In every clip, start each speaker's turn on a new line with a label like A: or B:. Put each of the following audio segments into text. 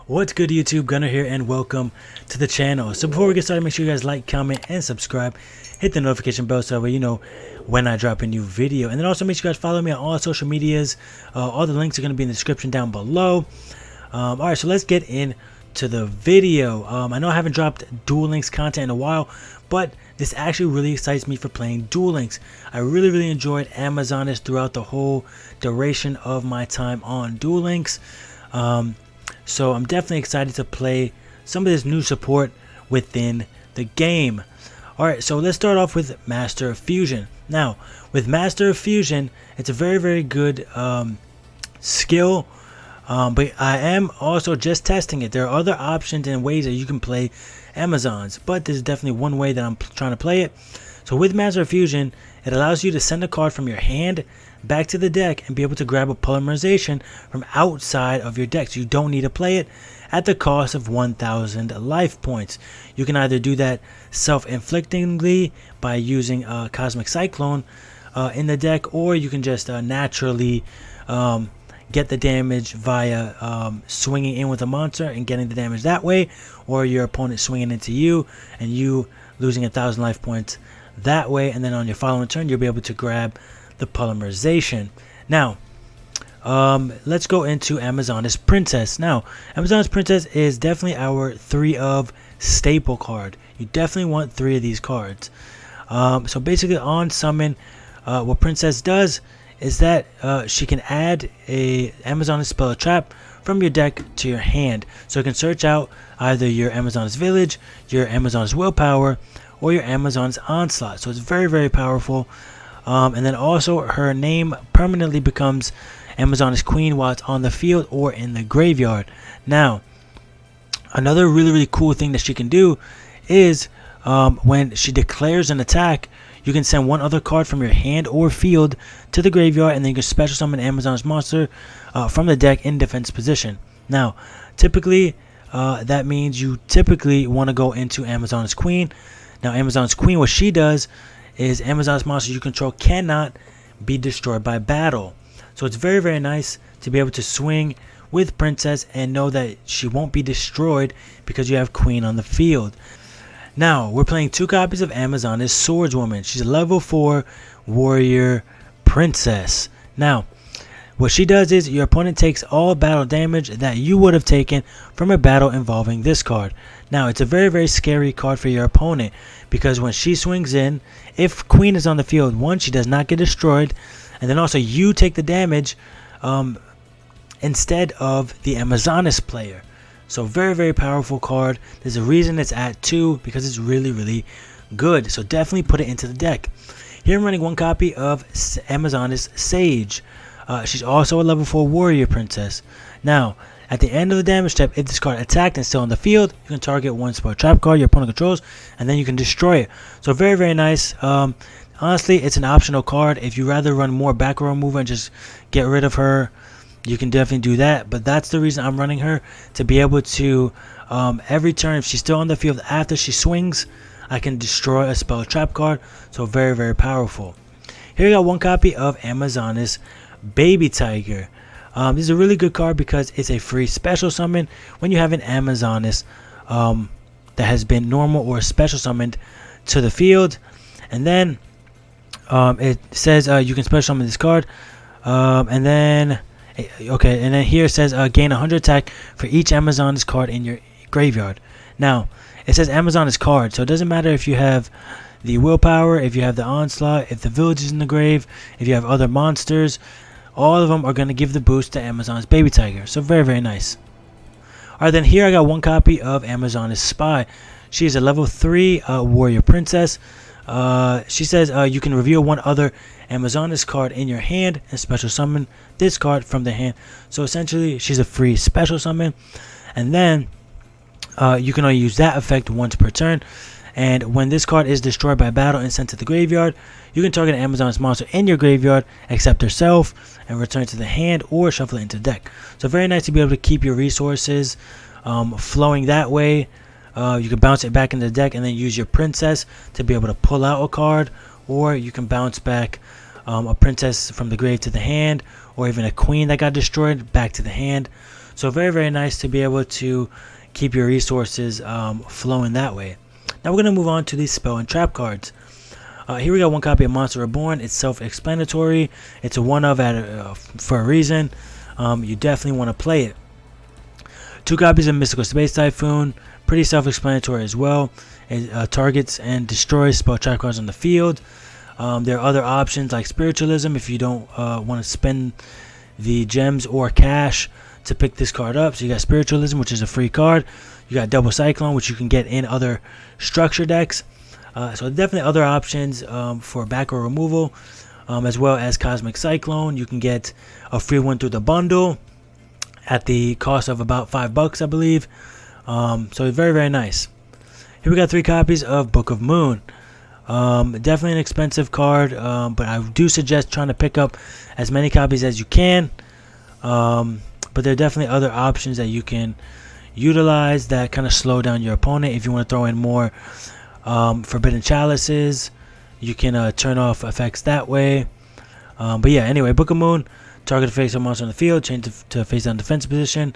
A: What's good, YouTube? Gunner here, and welcome to the channel. So before we get started, make sure you guys like, comment, and subscribe. Hit the notification bell so that way you know when I drop a new video. And then also make sure you guys follow me on all social medias. All the links are going to be in the description down below. Alright, so let's get into the video. I know I haven't dropped Duellinks content in a while, but this actually really excites me for playing Duellinks. I really enjoyed Amazonis throughout the whole duration of my time on Duellinks. So I'm definitely excited to play some of this new support within the game. Alright, so let's start off with Master of Fusion. Now, with Master of Fusion, it's a very good skill, but I am also just testing it. There are other options and ways that you can play Amazons, but this is definitely one way that I'm trying to play it. So with Master of Fusion, it allows you to send a card from your hand back to the deck and be able to grab a polymerization from outside of your deck. So you don't need to play it at the cost of 1,000 life points. You can either do that self-inflictingly by using a Cosmic Cyclone in the deck, or you can just naturally get the damage via swinging in with a monster and getting the damage that way, or your opponent swinging into you and you losing 1,000 life points that way, and then on your following turn you'll be able to grab the polymerization. Now let's go into Amazonis Princess. Now Amazonis Princess is definitely our 3 of staple card. You definitely want 3 of these cards. So basically on summon, what Princess does is that she can add a Amazonis spell or trap from your deck to your hand, so you can search out either your Amazonis Village, your Amazonis Willpower, or your Amazonis Onslaught. So it's very powerful. And then also her name permanently becomes Amazonis Queen while it's on the field or in the graveyard. Now another really cool thing that she can do is when she declares an attack, you can send one other card from your hand or field to the graveyard, and then you can special summon an Amazonis monster from the deck in defense position. Now typically that means you typically want to go into Amazonis Queen. Now Amazonis Queen, what she does is Amazonis monsters you control cannot be destroyed by battle. So it's very nice to be able to swing with Princess and know that she won't be destroyed because you have Queen on the field. Now we're playing 2 copies of Amazonis Swordswoman. She's a level 4 warrior princess. Now what she does is your opponent takes all battle damage that you would have taken from a battle involving this card. Now it's a very scary card for your opponent, because when she swings in, if Queen is on the field, 1, she does not get destroyed, and then also you take the damage instead of the Amazonis player. So very powerful card. There's a reason it's at 2, because it's really good. So definitely put it into the deck. Here I'm running 1 copy of Amazonis Sage. She's also a level 4 warrior princess. Now at the end of the damage step, if this card attacked and still on the field, you can target 1 spell trap card your opponent controls, and then you can destroy it. So very nice. Honestly, it's an optional card. If you rather run more back row removal and just get rid of her, you can definitely do that, but that's the reason I'm running her, to be able to every turn, if she's still on the field after she swings, I can destroy a spell trap card. So very powerful. Here we got 1 copy of Amazonis Baby Tiger. This is a really good card because it's a free special summon when you have an Amazonis that has been normal or special summoned to the field. And then it says you can special summon this card, and then here it says gain 100 attack for each Amazonis card in your graveyard. Now it says Amazonis card, so it doesn't matter if you have the Willpower, if you have the Onslaught, if the Village is in the grave, if you have other monsters, all of them are going to give the boost to Amazonis Baby Tiger. So very nice. Alright, then here I got 1 copy of Amazonis Spy. She is a level 3 warrior princess. She says you can reveal 1 other Amazonis card in your hand and special summon this card from the hand. So essentially she's a free special summon, and then you can only use that effect once per turn. And when this card is destroyed by battle and sent to the graveyard, you can target an Amazonis monster in your graveyard, except herself, and return it to the hand or shuffle it into the deck. So very nice to be able to keep your resources flowing that way. You can bounce it back into the deck and then use your princess to be able to pull out a card, or you can bounce back a princess from the grave to the hand, or even a queen that got destroyed back to the hand. So very nice to be able to keep your resources flowing that way. Now we're going to move on to these spell and trap cards. Here we got one copy of Monster Reborn. It's self-explanatory. It's a one-of for a reason. You definitely want to play it. 2 copies of Mystical Space Typhoon. Pretty self-explanatory as well. It targets and destroys spell trap cards on the field. There are other options like Spiritualism if you don't want to spend the gems or cash to pick this card up. So you got Spiritualism, which is a free card. You got Double Cyclone, which you can get in other structure decks. So definitely other options for back row removal, as well as Cosmic Cyclone. You can get a free one through the bundle at the cost of about $5, I believe. So very nice. Here we got 3 copies of Book of Moon. Definitely an expensive card, but I do suggest trying to pick up as many copies as you can. But there are definitely other options that you can utilize that kind of slow down your opponent. If you want to throw in more Forbidden Chalices, you can turn off effects that way. But yeah, anyway, Book of Moon, target a face-up monster on the field, change to face-down defense position.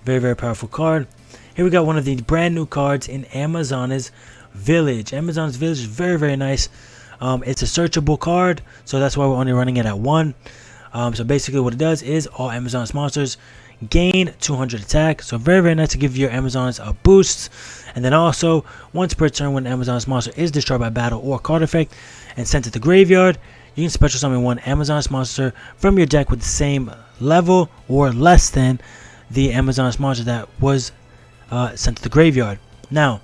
A: Very powerful card. Here we got one of the brand new cards in Amazon's Village. Amazon's Village is very nice. It's a searchable card, so that's why we're only running it at 1. So basically what it does is all Amazon's monsters gain 200 attack. So very nice to give your Amazons a boost. And then also, once per turn when Amazon's monster is destroyed by battle or card effect and sent to the graveyard, you can special summon one Amazon's monster from your deck with the same level or less than the Amazon's monster that was sent to the graveyard. Now,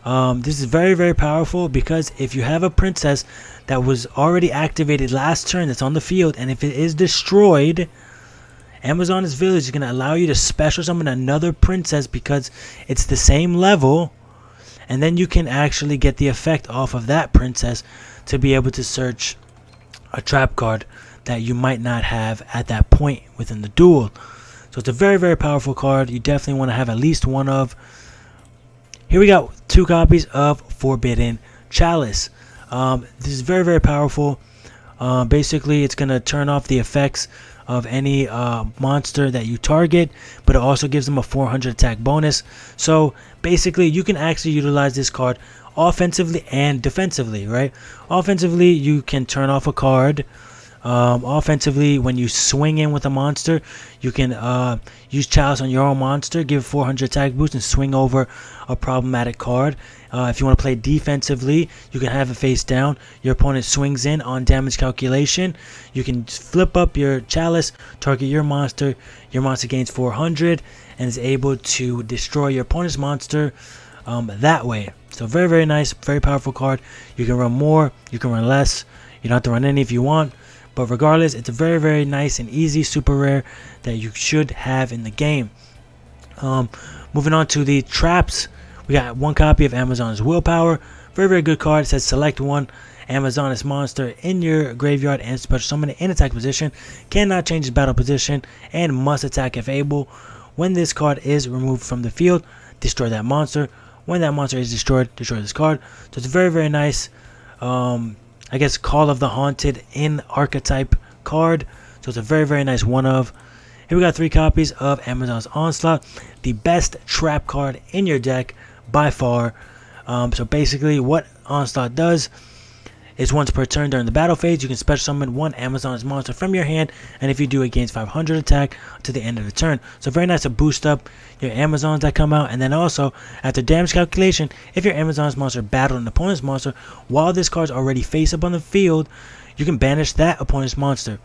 A: this is very powerful because if you have a princess that was already activated last turn that's on the field, and if it is destroyed, Amazon's Village is going to allow you to special summon another princess because it's the same level, and then you can actually get the effect off of that princess to be able to search a trap card that you might not have at that point within the duel. So it's a very powerful card. You definitely want to have at least one of. Here we got 2 copies of Forbidden Chalice. This is very powerful. Basically, it's going to turn off the effects of any monster that you target, but it also gives them a 400 attack bonus. So basically, you can actually utilize this card offensively and defensively, right? Offensively, you can turn off a card. Offensively, when you swing in with a monster, you can use Chalice on your own monster, give 400 attack boost, and swing over a problematic card. If you want to play defensively, you can have it face down. Your opponent swings in on damage calculation. You can flip up your Chalice, target your monster. Your monster gains 400 and is able to destroy your opponent's monster that way. So very nice, very powerful card. You can run more, you can run less. You don't have to run any if you want. But regardless, it's a very nice and easy super rare that you should have in the game. Moving on to the traps, we got 1 copy of Amazon's Willpower. Very good card. It says select one Amazon's monster in your graveyard and special summon it in attack position. Cannot change its battle position and must attack if able. When this card is removed from the field, destroy that monster. When that monster is destroyed, destroy this card. So it's very nice. I guess Call of the Haunted in archetype card. So it's a very nice one of. Here we got 3 copies of Amazon's Onslaught, the best trap card in your deck by far. So basically what Onslaught does is once per turn during the battle phase, you can special summon one Amazon's monster from your hand, and if you do, it gains 500 attack to the end of the turn. So very nice to boost up your Amazons that come out. And then also, after damage calculation, if your Amazon's monster battled an opponent's monster while this card's already face up on the field, you can banish that opponent's monster.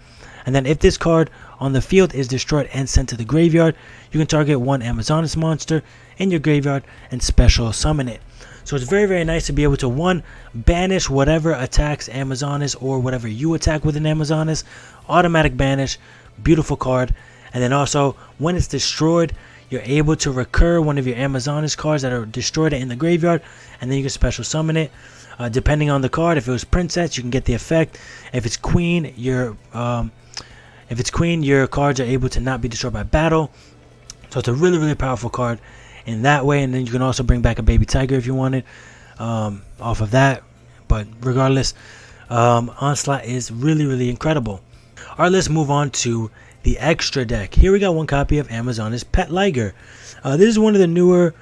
A: And then if this card on the field is destroyed and sent to the graveyard, you can target one Amazon's monster in your graveyard and special summon it. So it's very nice to be able to, 1, banish whatever attacks Amazoness or whatever you attack with an Amazoness. Automatic banish. Beautiful card. And then also, when it's destroyed, you're able to recur one of your Amazoness cards that are destroyed in the graveyard, and then you can special summon it. Depending on the card, if it was Princess, you can get the effect. If it's Queen, your cards are able to not be destroyed by battle. So it's a really powerful card in that way. And then you can also bring back a baby tiger if you wanted off of that. But regardless, Onslaught is really incredible. Alright, let's move on to the extra deck. Here we got one copy of Amazon's Petliger. This is one of the newer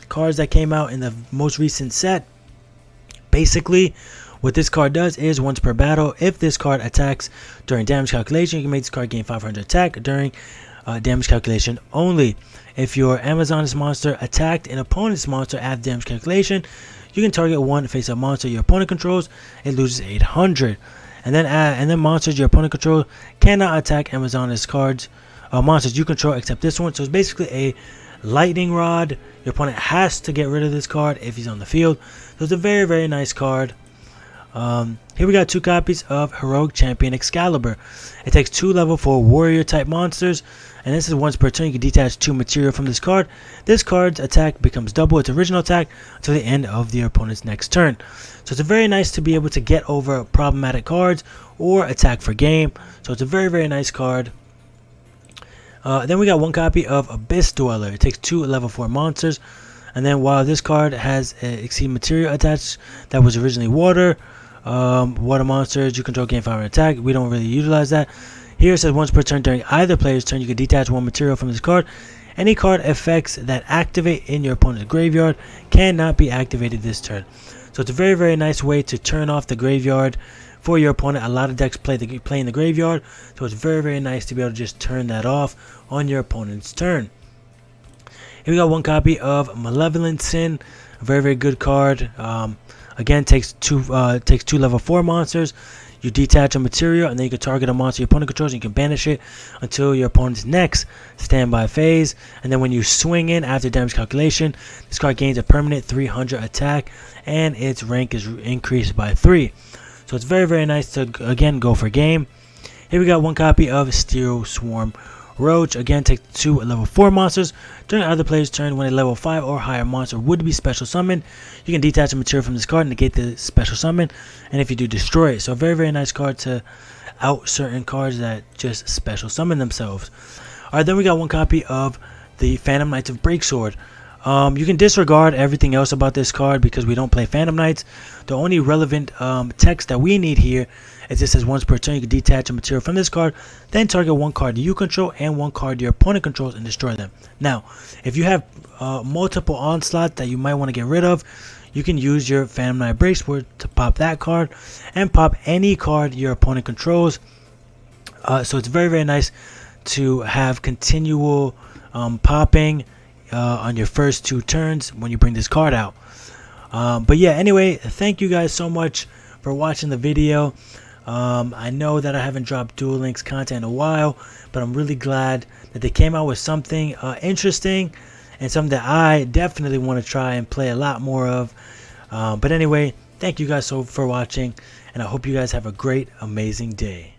A: cards that came out in the most recent set. Basically, what this card does is once per battle, if this card attacks during damage calculation, you can make this card gain 500 attack during damage calculation only. If your Amazon's monster attacked an opponent's monster after damage calculation, you can target one face-up monster your opponent controls. It loses 800. And then monsters your opponent controls cannot attack Amazon's cards, monsters you control except this one. So it's basically a lightning rod. Your opponent has to get rid of this card if he's on the field. So it's a very, very nice card. Here we got 2 copies of Heroic Champion Excalibur. It takes 2 level 4 warrior type monsters, and this is once per turn. You can detach 2 material from this card. This card's attack becomes double its original attack until the end of your opponent's next turn. So it's very nice to be able to get over problematic cards or attack for game. So it's a very, very nice card. Then we got 1 copy of Abyss Dweller. It takes 2 level 4 monsters, and then while this card has exceed material attached that was originally water, water monsters you control gain 500 attack. We don't really utilize that. Here it says once per turn during either player's turn, you can detach 1 material from this card. Any card effects that activate in your opponent's graveyard cannot be activated this turn. So it's a very, very nice way to turn off the graveyard for your opponent. A lot of decks play in the graveyard, so it's very, very nice to be able to just turn that off on your opponent's turn. Here we got 1 copy of Malignant Sin, a very, very good card. Again, takes two level 4 monsters. You detach a material, and then you can target a monster your opponent controls, and you can banish it until your opponent's next standby phase. And then when you swing in after damage calculation, this card gains a permanent 300 attack, and its rank is increased by 3. So it's very, very nice to, again, go for game. Here we got 1 copy of Steel Swarm Roach. Again, take 2 level 4 monsters. During other player's turn, when a level 5 or higher monster would be special summoned, you can detach a material from this card and negate the special summon, and if you do, destroy it. So a very, very nice card to out certain cards that just special summon themselves. Alright, then we got 1 copy of the Phantom Knights of Breaksword. You can disregard everything else about this card because we don't play Phantom Knights. The only relevant text that we need here is it says once per turn you can detach a material from this card, then target 1 card you control and 1 card your opponent controls and destroy them. Now, if you have multiple Onslaught that you might want to get rid of, you can use your Phantom Knight Breaksword to pop that card and pop any card your opponent controls. So it's very, very nice to have continual popping on your first 2 turns when you bring this card out. But yeah, anyway, thank you guys so much for watching the video. I know that I haven't dropped Duellinks content in a while, but I'm really glad that they came out with something interesting and something that I definitely want to try and play a lot more of. But anyway, thank you guys so for watching, and I hope you guys have a great, amazing day.